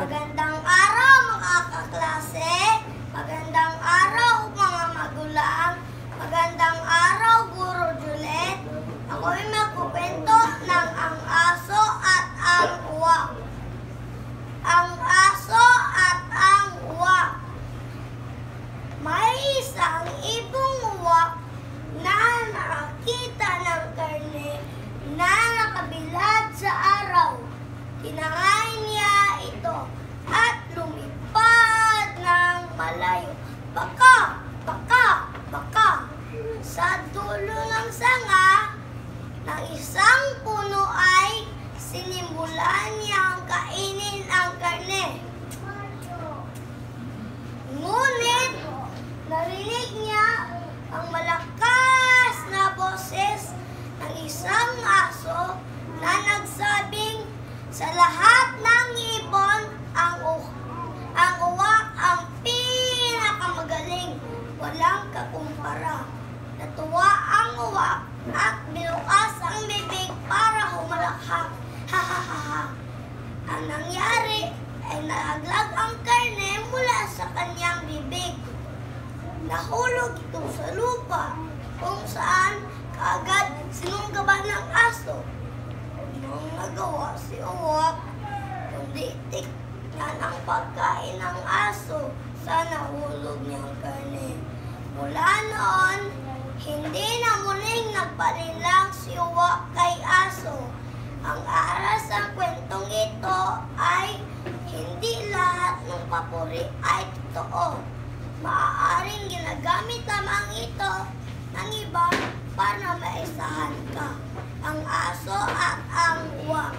Magandang araw mga kaklase, magandang araw mga magulang, magandang araw Guro Juliet. Ako'y magkukwento ng ang aso at ang uwak. Ang aso at ang uwak. May isang ibong uwak na nakakita ng karne na nakabilad sa araw. Kinakain niya ito at lumipad ng malayo. Baka, baka, baka. Sa dulo ng sanga ng isang puno ay sinimbulan niyang kainin ang karne. Ngunit narinig niya ang malakas na boses ng isang aso na nagsabing, sa lahat ng ibon, ang uwak ang pinakamagaling, walang kakumpara. Natuwa ang uwak at binukas ang bibig para humalakhak. Ha ha ha ha. Ang nangyari ay nalaglag ang karne mula sa kanyang bibig. Nahulog ito sa lupa kung saan kaagad sinunggaban ng aso. Nung nagawa si uwak, kundi tikman ang pagkain ng aso sa nahulog niyang karne. Mula noon, hindi na muling nagpalinlang si uwak kay aso. Ang aral sa kwentong ito ay hindi lahat ng papuri ay totoo. Maaaring ginagamit lamang ito ng iba para maisahan ka. Ang aso at ang uwak.